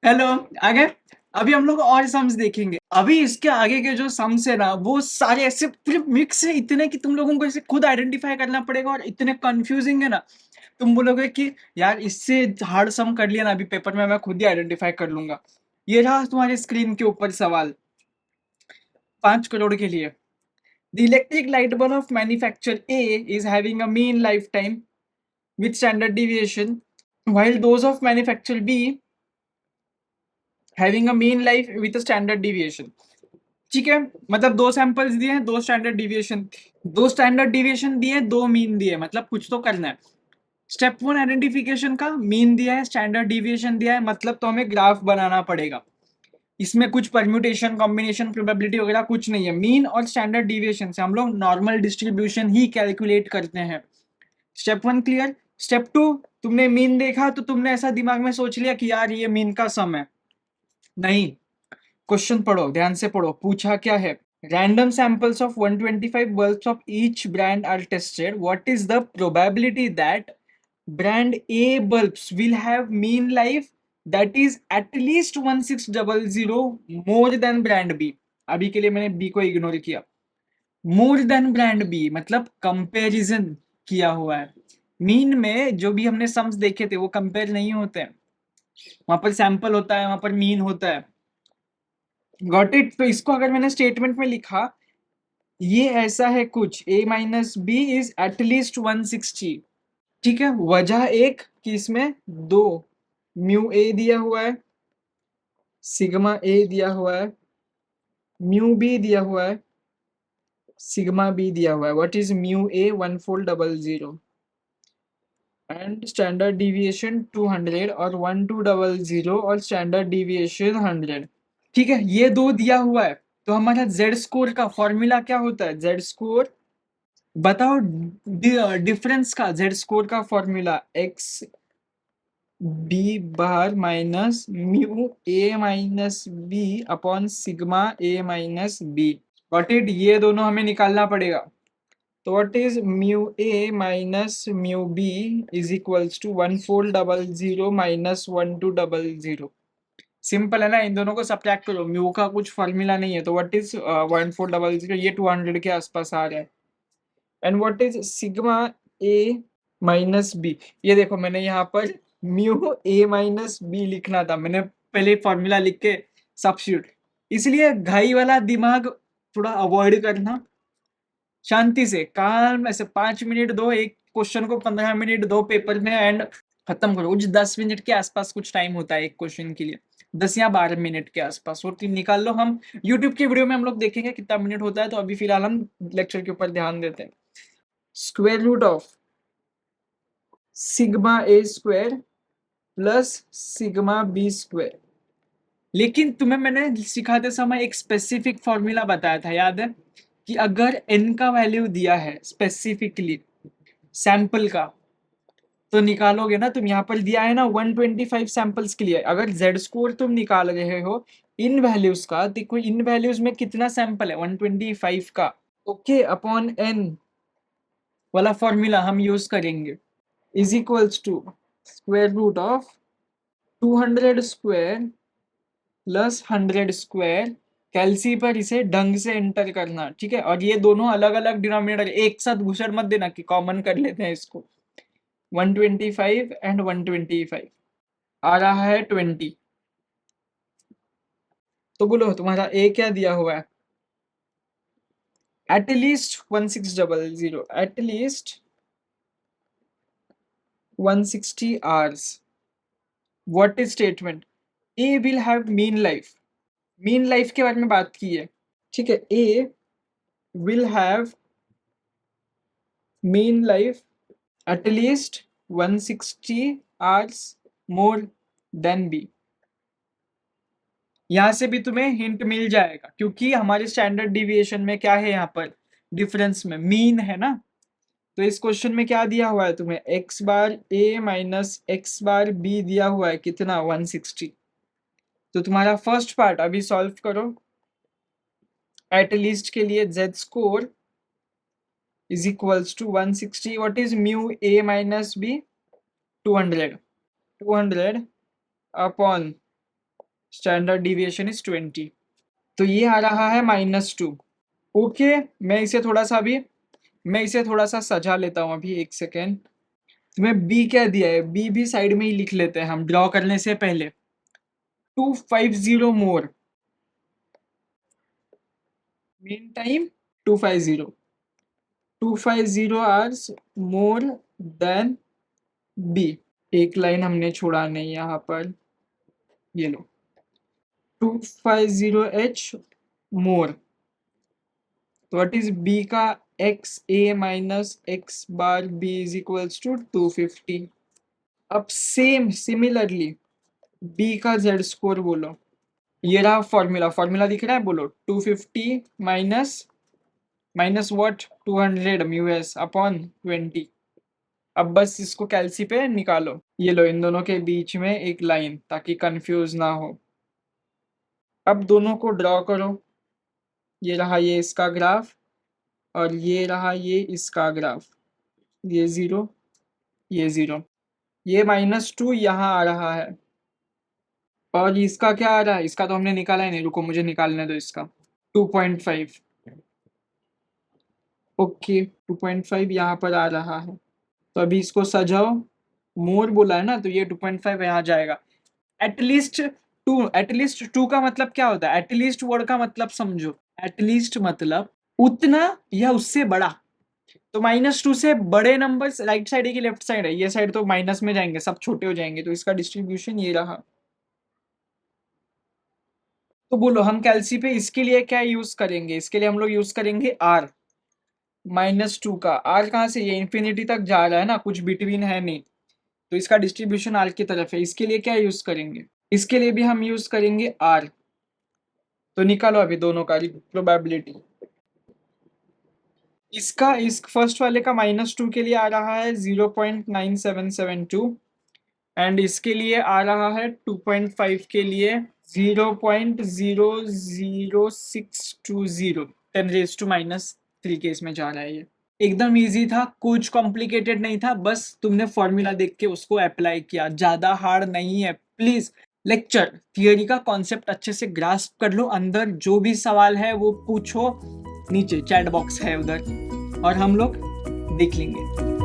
Hello. आगे अभी हम लोग और सम्स देखेंगे। अभी इसके आगे के जो सम्स है ना वो सारे ऐसे पूरे मिक्स है, इतने कि तुम लोगों को इसे खुद आइडेंटिफाई करना पड़ेगा और इतने कंफ्यूजिंग है ना। तुम बोलोगे कि यार इससे हार्ड सम कर लिया ना, अभी पेपर में मैं खुद ही आइडेंटिफाई कर लूंगा। ये रहा तुम्हारे स्क्रीन के ऊपर सवाल 5 करोड़ के लिए। The electric light bulb of manufacture A is having a mean life time with standard deviation while those of manufacturer B having a mean life with a standard deviation। ठीक है, मतलब दो सैंपल्स दिए हैं, दो स्टैंडर्ड डिविएशन दिए, दो mean दिए, मतलब कुछ तो करना है। स्टेप 1 आइडेंटिफिकेशन का मीन दिया है, स्टैंडर्ड डिविएशन दिया है, मतलब तो हमें ग्राफ बनाना पड़ेगा। इसमें कुछ परम्यूटेशन कॉम्बिनेशन प्रोबेबिलिटी वगैरह कुछ नहीं है। मीन और स्टैंडर्ड डिविएशन से हम लोग नॉर्मल डिस्ट्रीब्यूशन ही कैलकुलेट करते हैं। Step 1 clear. स्टेप 2, तुमने मीन देखा तो तुमने ऐसा दिमाग में सोच लिया कि यार ये मीन का सम है। नहीं, क्वेश्चन पढ़ो, ध्यान से पढ़ो, पूछा क्या है। Random samples of 125 bulbs of each brand are tested. What is the probability that brand A bulbs will have mean life that is at least 1600 more than brand B? अभी के लिए मैंने B को इग्नोर किया। More than brand B मतलब comparison किया हुआ है। मीन में जो भी हमने सम्स देखे थे वो कंपेयर नहीं होते हैं, वहां पर सैंपल होता है, वहां पर मीन होता है। Got it. तो इसको अगर मैंने स्टेटमेंट में लिखा, ये ऐसा है कुछ a minus B is at least 160। ठीक है, वजह एक कि इसमें दो म्यू ए दिया हुआ है, सिग्मा ए दिया हुआ है, म्यू बी दिया हुआ है, सिग्मा बी दिया हुआ है। What is mu A 1400 and standard deviation 200 और 1200 और स्टैंडर्ड डिविएशन 100। ठीक है, ये दो दिया हुआ है। तो हमारा जेड स्कोर का फॉर्मूला क्या होता है? जेड स्कोर बताओ, डिफरेंस का जेड स्कोर का formula X B bar minus mu A minus B upon sigma A minus B. What it, ये दोनों हमें निकालना पड़ेगा। तो what is mu A minus mu B is equals to 1400 minus 1200। Simple है ना, इन दोनों को सब्ट्रैक्ट करो, म्यू का कुछ फॉर्मूला नहीं है। तो व्हाट इज 1400, ये 200 के आसपास आ रहा है। And what is sigma A minus B, ये देखो मैंने यहाँ पर म्यू ए माइनस बी लिखना था, मैंने पहले फॉर्मूला लिख के सब्स्टिट्यूट। इसलिए घाई वाला दिमाग थोड़ा अवॉइड करना, शांति से काम ऐसे 5 मिनट दो, एक क्वेश्चन को 15 मिनट दो पेपर में एंड खत्म करो। कुछ 10 मिनट के आसपास कुछ टाइम होता है एक क्वेश्चन के लिए, 10 या 12 मिनट के आसपास, वो तीन निकाल लो। हम यूट्यूब के वीडियो में हम लोग देखेंगे कितना मिनट होता है। तो अभी फिलहाल हम लेक्चर के ऊपर ध्यान देते हैं। Square root of sigma A square plus sigma B square. लेकिन तुम्हें मैंने सिखाते समय एक स्पेसिफिक फॉर्मूला बताया था, याद है? कि अगर n का वैल्यू दिया है स्पेसिफिकली सैंपल का, तो निकालोगे ना तुम। यहाँ पर दिया है ना 125 सैंपल्स के लिए, अगर z स्कोर तुम निकाल रहे हो इन वैल्यूज का, देखो इन वैल्यूज में कितना सैंपल है 125 का। ओके, अपॉन n वाला फॉर्मूला हम यूज करेंगे, is equals to square root of 200 square plus 100 square. कैलसी पर इसे ढंग से एंटर करना, ठीक है। और ये दोनों अलग अलग डिनोमिनेटर, एक साथ घुसड़ मत देना कि कॉमन कर लेते हैं इसको। 125 एंड 125 आ रहा है 20। तो बोलो तुम्हारा ए क्या दिया हुआ है? At least 1600, at least 160 hours. What is statement? A will have mean life, mean life के बारे में बात की है, ठीक है। A will have mean life at least 160 hours more than B। यहां से भी तुम्हें हिंट मिल जाएगा, क्योंकि हमारे स्टैंडर्ड डिविएशन में क्या है, यहाँ पर डिफरेंस में मीन है ना। तो इस क्वेश्चन में क्या दिया हुआ है तुम्हें? x bar a minus X bar b दिया हुआ है, कितना? 160। तो तुम्हारा फर्स्ट पार्ट अभी सॉल्व करो। एट लीस्ट के लिए z score is equals to 160। What is mu a minus b? 200 upon standard deviation is 20, तो ये आ रहा है -2। ओके, मैं इसे थोड़ा सा सजा लेता हूँ अभी, एक सेकेंड। तुम्हें बी क्या दिया है, बी भी साइड में ही लिख लेते हैं हम ड्रॉ करने से पहले। 250 more, mean time 250 hours more than B. एक लाइन हमने छोड़ा नहीं यहाँ पर, ये लो 250h मोर, तो व्हाट इज बी का X A minus X bar B is equals to 250। अब सिमिलरली बी का जेड स्कोर बोलो, ये रहा फॉर्मूला दिख रहा है, बोलो 250 माइनस व्हाट 200 म्यूएस अपॉन 20। अब बस इसको कैल्सी पे निकालो, ये लो इन दोनों के बीच में एक लाइन, ताकि कंफ्यूज ना हो। अब दोनों को ड्रॉ करो, ये रहा ये इसका ग्राफ और ये रहा ये इसका ग्राफ, ये 0 ये 0, ये -2 यहाँ आ रहा है, और इसका क्या आ रहा है, इसका तो हमने निकाला ही नहीं, रुको मुझे निकालने दो इसका। 2.5, ओके 2.5 यहाँ पर आ रहा है, तो अभी इसको सजाओ, मोर बोला है ना, तो ये 2.5 यहाँ जाएगा। एटलीस्ट टू का मतलब क्या होता है, एटलीस्ट वर्ड का मतलब समझो, एटलीस्ट मतलब उतना या उससे बड़ा। तो -2 से बड़े नंबर्स राइट साइड है कि लेफ्ट साइड है, ये साइड तो माइनस में जाएंगे, सब छोटे हो जाएंगे, तो इसका डिस्ट्रीब्यूशन ये रहा। तो बोलो हम कैल्सी पे इसके लिए क्या यूज करेंगे, इसके लिए हम लोग यूज करेंगे r -2 का। r कहाँ से, ये इंफिनिटी तक जा रहा है ना, कुछ बिटवीन है नहीं, तो इसका डिस्ट्रीब्यूशन r की तरफ है। इसके लिए क्या यूज करेंगे, इसके लिए भी हम यूज करेंगे r। तो निकालो अभी दोनों का प्रोबेबिलिटी। इसका इस फर्स्ट वाले का -2 के लिए आ रहा है 0.9772 एंड इसके लिए आ रहा है 2.5 के लिए 0.00620, 10⁻³ के इसमें जा रहा है। ये एकदम इजी था, कुछ कॉम्प्लिकेटेड नहीं था, बस तुमने फॉर्मूला देख के उसको अप्लाई किया, ज्यादा हार्ड नहीं है। प्लीज लेक्चर थियरी का कॉन्सेप्ट अच्छे से ग्रास्प कर लो, अंदर जो भी सवाल है वो पूछो, नीचे चैट बॉक्स है उधर, और हम लोग देख लेंगे।